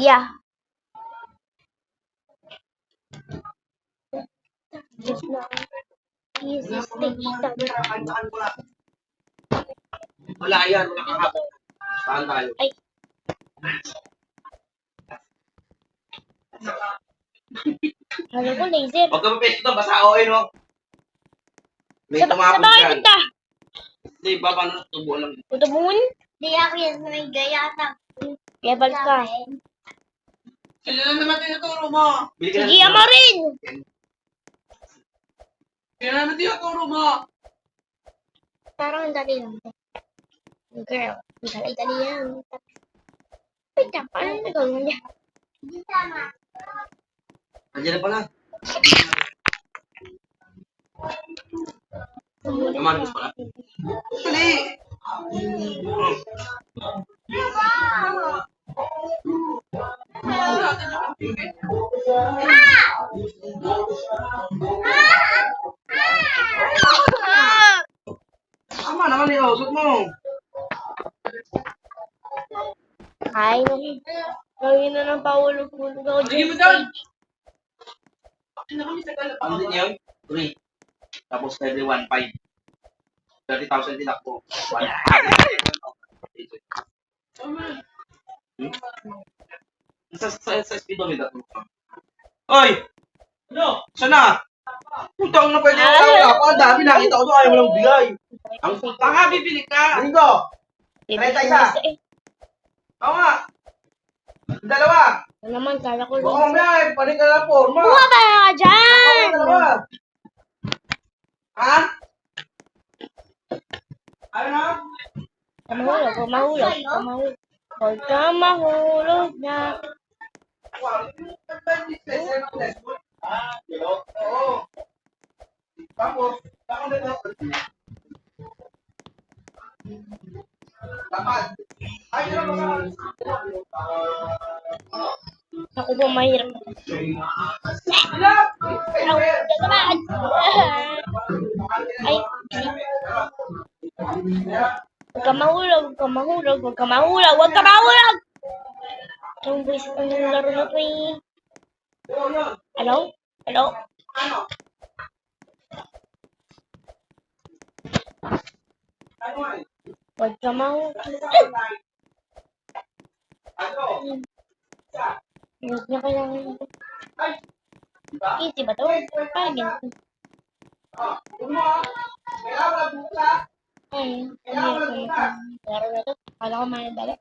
Yeah. Just now. Easy station. Wala yan, nakakap. Saan tayo? Ay. Ano ko, laser? Huwag ka mapesyo ito, basa ako no? May Sa tumapon bahay dyan. punta? Hindi, ba, paano tubo lang? Tutubungan? Di ako yan, may gayata. Kaya balik ka. Sino na naman tinuturo mo? Sige, ama rin! Sino na naman tinuturo mo? Parang ang dali lang. Girl, ang dali yan. Wait lang, paano yung nagawin niya? Di tama. Andiyan na pala. Naman, gusto pala. Dali! Tama naman yung usok mo. Ay, gawin na ng paulog-ulog ako Sige mo dyan. doon! Ano din yun? 3. Tapos every 1.5. 30,000 din ako. Wala. Sa speedometer. Oy! Ano? Sana? Putang na pwede yung tawag ako. Ang dami nakita ko doon. Ayaw mo lang bigay. Ang tanga, bibili ka. Ringo! Trenta isa. Oo nga. Dalawa. Ano naman, kala ko Baka rin. mamaya, panig ka na forma. Buka ba ka dyan? Dalawa. Ha? Ano na? Kamahulog, kamahulog, kamahulog. Huwag ka mahulog na. Oo. Tapos, dapat. Ay, yun ang Ako po mahirap. Ako, naman. Ay, huwag ka mahulog, huwag ka mahulog, huwag ka mahulog, huwag ka mahulog! Ang buwisit ng laro na to eh. Hello? Hello? Huwag ka mahulog. Huwag niya kailangan. Easy ba to? Parang ganito. Ay, ang hirap naman. Laro na to. Kala ko may dali.